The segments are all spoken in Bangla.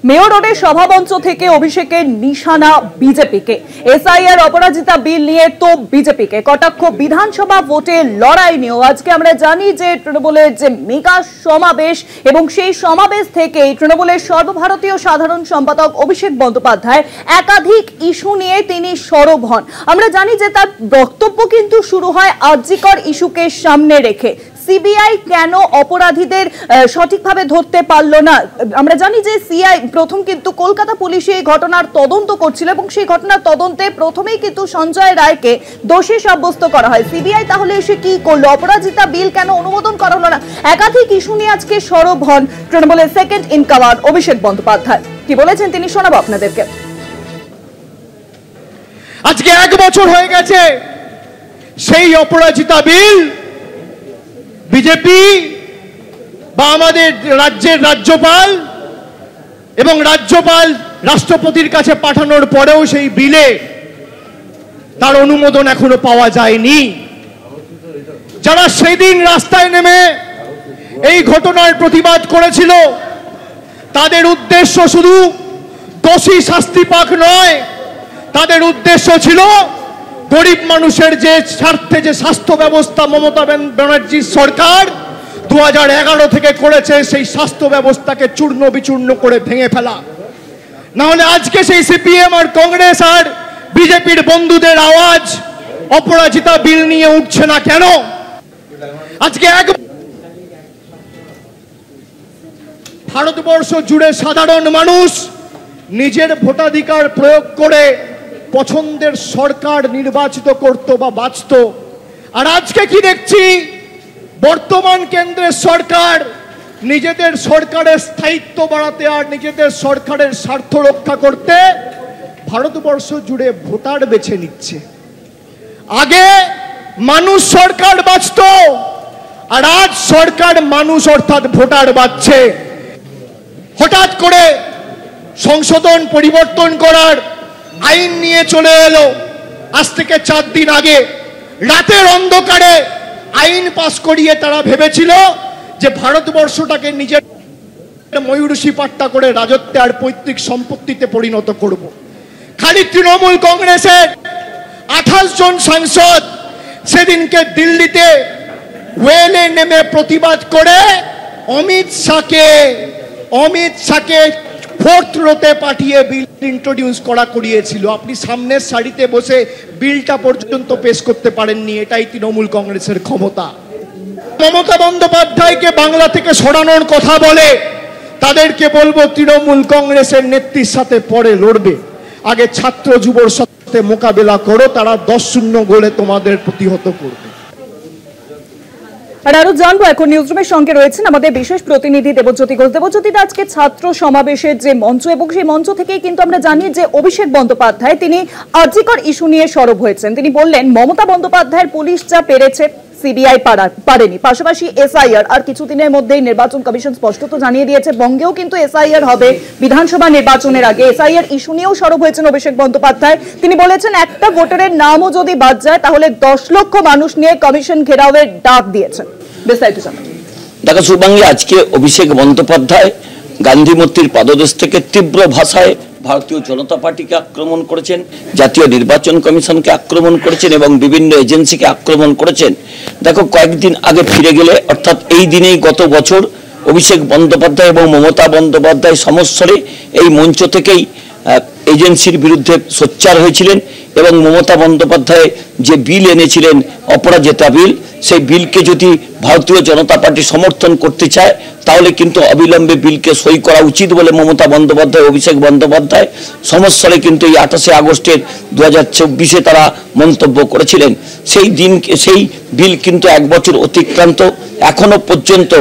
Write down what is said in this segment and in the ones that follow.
মেয়র রোডের সভামঞ্চ থেকে অভিষেকের নিশানা বিজেপিকে। এসআইআর অপরাজিতা বিল নিয়ে তো বিজেপিকে কটাক্ষ বিধানসভা ভোটে লড়াই নিয়েও। আজকে আমরা জানি যে তৃণমূলের যে মেগা সমাবেশ এবং সেই সমাবেশ থেকে তৃণমূলের সর্বভারতীয় সাধারণ সম্পাদক অভিষেক বন্দ্যোপাধ্যায় একাধিক ইস্যু নিয়ে তিনি সরব হন। আমরা জানি যে তার বক্তব্য কিন্তু শুরু হয় আরজিকর ইস্যুকে সামনে রেখে। সিবিআই কেন অপরাধীদের সঠিকভাবে ধরতে পারল না? আমরা জানি যে সিআই প্রথম কিন্তু কলকাতা পুলিশ এই ঘটনার তদন্ত করছিল এবং সেই ঘটনার তদন্তে প্রথমেই কিন্তু সঞ্জয় রায়কে দোষী সাব্যস্ত করা হয়। সিবিআই তাহলে এসে কি করলো? অপরাজিতা বিল কেন অনুমোদন করা হলো না? একাধিক ইস্যু নিয়ে আজকে সরব হন তৃণমূলের second in command Abhishek Bandyopadhyay. কি বলেছেন তিনি শোনাবো আপনাদেরকে। আজকে 1 বছর হয়ে গেছে সেই অপরাজিতা বিল বিজেপি বা আমাদের রাজ্যের রাজ্যপাল এবং রাজ্যপাল রাষ্ট্রপতির কাছে পাঠানোর পরেও সেই বিলে তার অনুমোদন এখনো পাওয়া যায়নি। যারা সেদিন রাস্তায় নেমে এই ঘটনার প্রতিবাদ করেছিল তাদের উদ্দেশ্য শুধু দোষী শাস্তি পাক নয়, তাদের উদ্দেশ্য ছিল গরিব মানুষের যে স্বার্থে যে স্বাস্থ্য ব্যবস্থা মমতা ব্যানার্জির সরকার 2011 থেকে করেছে সেই স্বাস্থ্য ব্যবস্থাকে চূর্ণ বিচূর্ণ করে ভেঙে ফেলা। না হলে আজকে সেই সিপিএম আর কংগ্রেস আর বিজেপির বন্ধুদের আওয়াজ অপরাজিতা বিল নিয়ে উঠছে না কেন? আজকে ভারতবর্ষ জুড়ে সাধারণ মানুষ নিজের ভোটাধিকার প্রয়োগ করে পছন্দের সরকার নির্বাচিত করত বা বাঁচত। আর আজকে কি দেখছি, বর্তমান কেন্দ্রের সরকার নিজেদের সরকারের স্থায়িত্ব বাড়াতে আর নিজেদের সরকারের স্বার্থ রক্ষা করতে ভারতবর্ষ জুড়ে ভোটার বেছে নিচ্ছে। আগে মানুষ সরকার বাঁচত, আর আজ সরকার মানুষ অর্থাৎ ভোটার বাঁচছে। হঠাৎ করে সংশোধন পরিবর্তন করার আইন নিয়ে চলে এলো আজ থেকে 4 দিন আগে। রাতের অন্ধকারে আইন পাস করিয়ে তারা ভেবেছিল যে ভারতবর্ষটাকে নিজের ময়ূরসী পাট্টা করে রাজত্বে আর পৈতৃক সম্পত্তিতে পরিণত করব। খালি তৃণমূল কংগ্রেসের 28 জন সাংসদ সেদিনকে দিল্লিতে ওয়েলে নেমে প্রতিবাদ করে অমিত শাহকে 4th রোতে পাঠিয়ে বিল ইন্ট্রোডিউস করিয়েছিল। আপনি সামনের সারিতে বসে বিলটা পর্যন্ত পেশ করতে পারেননি। এটাই তৃণমূল কংগ্রেসের ক্ষমতা। মমতা বন্দ্যোপাধ্যায়কে বাংলা থেকে সরানোর কথা বলে তাদেরকে বলবো, তৃণমূল কংগ্রেসের নেত্রীর সাথে পরে লড়বে, আগে ছাত্র যুবর সাথে মোকাবেলা করো, তারা 10-0 গোলে তোমাদের প্রতিহত করবে। আর আরো জানবো, এখন নিউজরুমের সঙ্গে রয়েছেন আমাদের বিশেষ প্রতিনিধি দেবজ্যোতি ঘোষ। দেবজ্যোতি, আজকে ছাত্র সমাবেশের যে মঞ্চ এবং সেই মঞ্চ থেকেই কিন্তু আমরা জানি যে অভিষেক বন্দ্যোপাধ্যায় তিনি আরজিকর ইস্যু নিয়ে সরব হয়েছেন। তিনি বললেন মমতা বন্দ্যোপাধ্যায়ের পুলিশ যা পেরেছে সিবিআই পারেনি। পাশাপাশি এসআইআর আর কিছুদিনের মধ্যেই নির্বাচন কমিশন স্পষ্টত জানিয়ে দিয়েছে বঙ্গেও কিন্তু এসআইআর হবে বিধানসভা নির্বাচনের আগে। এসআইআর ইস্যু নিয়েও সরব হয়েছেন অভিষেক বন্দ্যোপাধ্যায়। তিনি বলেছেন একটা ভোটারের নামও যদি বাদ যায় তাহলে 10 লক্ষ মানুষ নিয়ে কমিশন ঘেরাওয়ের ডাক দিয়েছেন। বিস্তারিত জানান। ঢাকা সুবাংলা আজকে অভিষেক বন্দ্যোপাধ্যায় গান্ধী মূর্তির পাদদেশ থেকে তীব্র ভাষায় ভারতীয় জনতা পার্টিকে আক্রমণ করেছেন, জাতীয় নির্বাচন কমিশনকে আক্রমণ করেছেন এবং বিভিন্ন এজেন্সিকে আক্রমণ করেছেন। দেখো, কয়েকদিন আগে ফিরে গেলে অর্থাৎ এই দিনেই গত বছর অভিষেক বন্দ্যোপাধ্যায় এবং মমতা বন্দ্যোপাধ্যায় সমস্বরে এই মঞ্চ থেকেই এজেন্সির বিরুদ্ধে সোচ্চার হয়েছিলেন এবং মমতা বন্দ্যোপাধ্যায় যে বিল এনেছিলেন অপরাজিতা বিল, সেই বিলকে যদি ভারতীয় জনতা পার্টি সমর্থন করতে চায় তাহলে কিন্তু অবিলম্বে বিলকে সই করা উচিত বলে মমতা বন্দ্যোপাধ্যায় অভিষেক বন্দ্যোপাধ্যায় সমস্যারে কিন্তু এই 28 আগস্টের 2024 তারা মন্তব্য করেছিলেন। সেই বিল কিন্তু 1 বছর অতিক্রান্ত, এখনো পর্যন্ত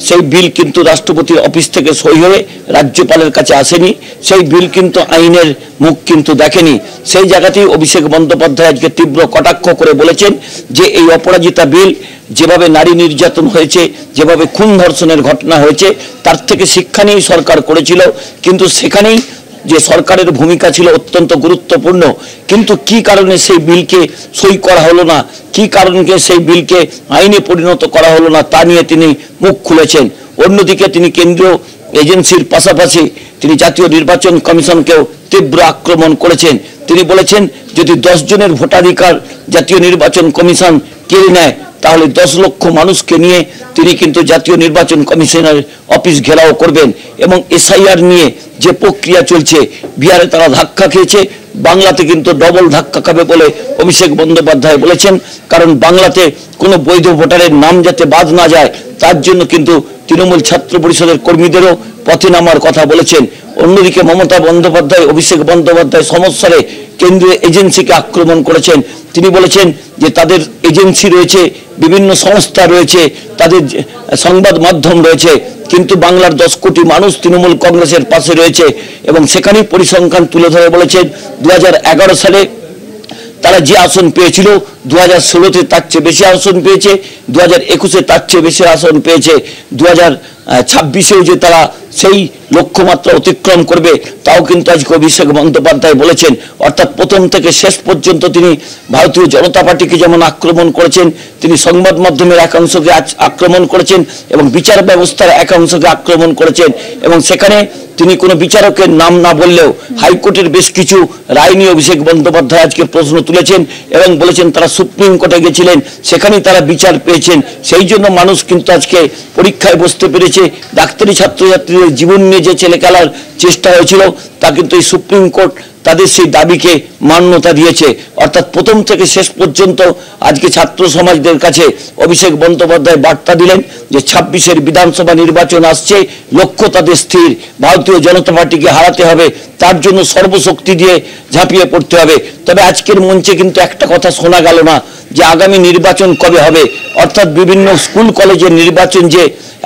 সেই বিল কিন্তু রাষ্ট্রপতির অফিস থেকে সই হয়ে রাজ্যপালের কাছে আসেনি। সেই বিল কিন্তু আইনের মুখ কিন্তু দেখেনি। সেই জায়গাতেই অভিষেক বন্দ্যোপাধ্যায় আজকে তীব্র কটাক্ষ করে বলেছেন যে এই অপরাজিতা বিল যেভাবে নারী নির্যাতন হয়েছে, যেভাবে খুন ধর্ষণের ঘটনা হয়েছে, তার থেকে শিক্ষা নিয়েই সরকার করেছিল, কিন্তু সেখানেই যে সরকারের ভূমিকা ছিল অত্যন্ত গুরুত্বপূর্ণ। কিন্তু কি কারণে সেই বিলকে সই করা হলো না, কি কারণে সেই বিলকে আইনে পরিণত করা হলো না, তা নিয়ে তিনি মুখ খুলেছেন। অন্যদিকে তিনি কেন্দ্রীয় এজেন্সির পাশাপাশি তিনি জাতীয় নির্বাচন কমিশনকেও তীব্র আক্রমণ করেছেন। তিনি বলেছেন যদি 10 জনের ভোটাধিকার জাতীয় নির্বাচন কমিশন কেড়ে নেয় তাহলে 10 লক্ষ মানুষকে নিয়ে তিনি কিন্তু জাতীয় নির্বাচন কমিশনের অফিস ঘেরাও করবেন। এবং এসআইআর নিয়ে যে প্রক্রিয়া চলছে, বিহারে তারা ধাক্কা খেয়েছে, বাংলাতে কিন্তু ডবল ধাক্কা খাবে বলে অভিষেক বন্দ্যোপাধ্যায় বলেছেন। কারণ বাংলাতে কোনো বৈধ ভোটারের নাম যাতে বাদ না যায় তার জন্য কিন্তু তৃণমূল ছাত্র পরিষদের কর্মীদেরও পথে নামার কথা বলেছেন। অন্যদিকে মমতা বন্দ্যোপাধ্যায়, অভিষেক বন্দ্যোপাধ্যায় সমস্যারে কেন্দ্রীয় এজেন্সিকে আক্রমণ করেছেন। তিনি বলেছেন যে তাদের এজেন্সি রয়েছে, বিভিন্ন সংস্থা রয়েছে, তাদের সংবাদ মাধ্যম রয়েছে, কিন্তু বাংলার 10 কোটি মানুষ তৃণমূল কংগ্রেসের পাশে রয়েছে। এবং সেখানেই পরিসংখ্যান তুলে ধরে বলেছেন 2011 সালে তারা যে আসন পেয়েছিল 2016-তে তার চেয়ে বেশি আসন পেয়েছে, 2021-এ তার চেয়ে বেশি আসন পেয়েছে, 2026-এও যে তারা সেই লক্ষ্যমাত্রা অতিক্রম করবে তাও কিন্তু আজকে অভিষেক বন্দ্যোপাধ্যায় বলেছেন। অর্থাৎ প্রথম থেকে শেষ পর্যন্ত তিনি ভারতীয় জনতা পার্টিকে যেমন আক্রমণ করেছেন, তিনি সংবাদ মাধ্যমের একাংশকে আক্রমণ করেছেন এবং বিচার ব্যবস্থার একাংশকে আক্রমণ করেছেন। এবং সেখানে তিনি কোনো বিচারকের নাম না বললেও হাইকোর্টের বেশ কিছু রায় নিয়ে অভিষেক বন্দ্যোপাধ্যায় আজকে প্রশ্ন তুলেছেন এবং বলেছেন তারা সুপ্রিম কোর্টে গেছিলেন, সেখানেই তারা বিচার পেয়েছেন। সেই জন্য মানুষ কিন্তু আজকে পরীক্ষায় বসতে পেরেছে। ডাক্তারি ছাত্রছাত্রীদের জীবন নিয়ে যে ছেলে খেলার চেষ্টা হয়েছিল তা কিন্তু এই সুপ্রিম কোর্ট তাদের সেই দাবিকে মান্যতা দিয়েছে। অর্থাৎ প্রথম থেকে শেষ পর্যন্ত আজকে ছাত্র সমাজদের কাছে অভিষেক বন্দ্যোপাধ্যায় বার্তা দিলেন যে 26-এর বিধানসভা নির্বাচন আসছে, লক্ষ্য তাদের স্থির, ভারতীয় জনতা পার্টিকে হারাতে হবে, তার জন্য সর্বশক্তি দিয়ে ঝাঁপিয়ে পড়তে হবে। তবে আজকের মঞ্চে কিন্তু একটা কথা শোনা গেল না যে আগামী নির্বাচন কবে হবে। অর্থাৎ বিভিন্ন স্কুল কলেজের নির্বাচন যে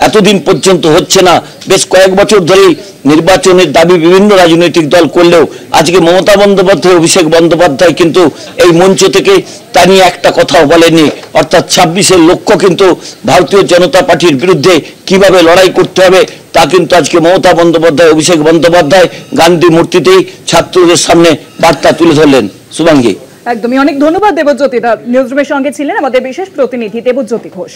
এতদিন পর্যন্ত হচ্ছে না, বেশ কয়েক বছর ধরেই নির্বাচনের দাবি বিভিন্ন রাজনৈতিক দল করলেও আজকে মমতা বন্দ্যোপাধ্যায়, অভিষেক বন্দ্যোপাধ্যায় কিন্তু এই মঞ্চ থেকে তা নিয়ে একটা কথাও বলেননি। অর্থাৎ 26-এর লক্ষ্য কিন্তু ভারতীয় জনতা পার্টির বিরুদ্ধে কিভাবে লড়াই করতে হবে তা কিন্তু আজকে মমতা বন্দ্যোপাধ্যায়, অভিষেক বন্দ্যোপাধ্যায় গান্ধী মূর্তিতেই ছাত্রদের সামনে বার্তা তুলে ধরলেন। শুভাঙ্গী, একদমই অনেক ধন্যবাদ দেবজ্যোতি। নিউজরুমের সঙ্গে ছিলেন আমাদের বিশেষ প্রতিনিধি দেবজ্যোতি ঘোষ।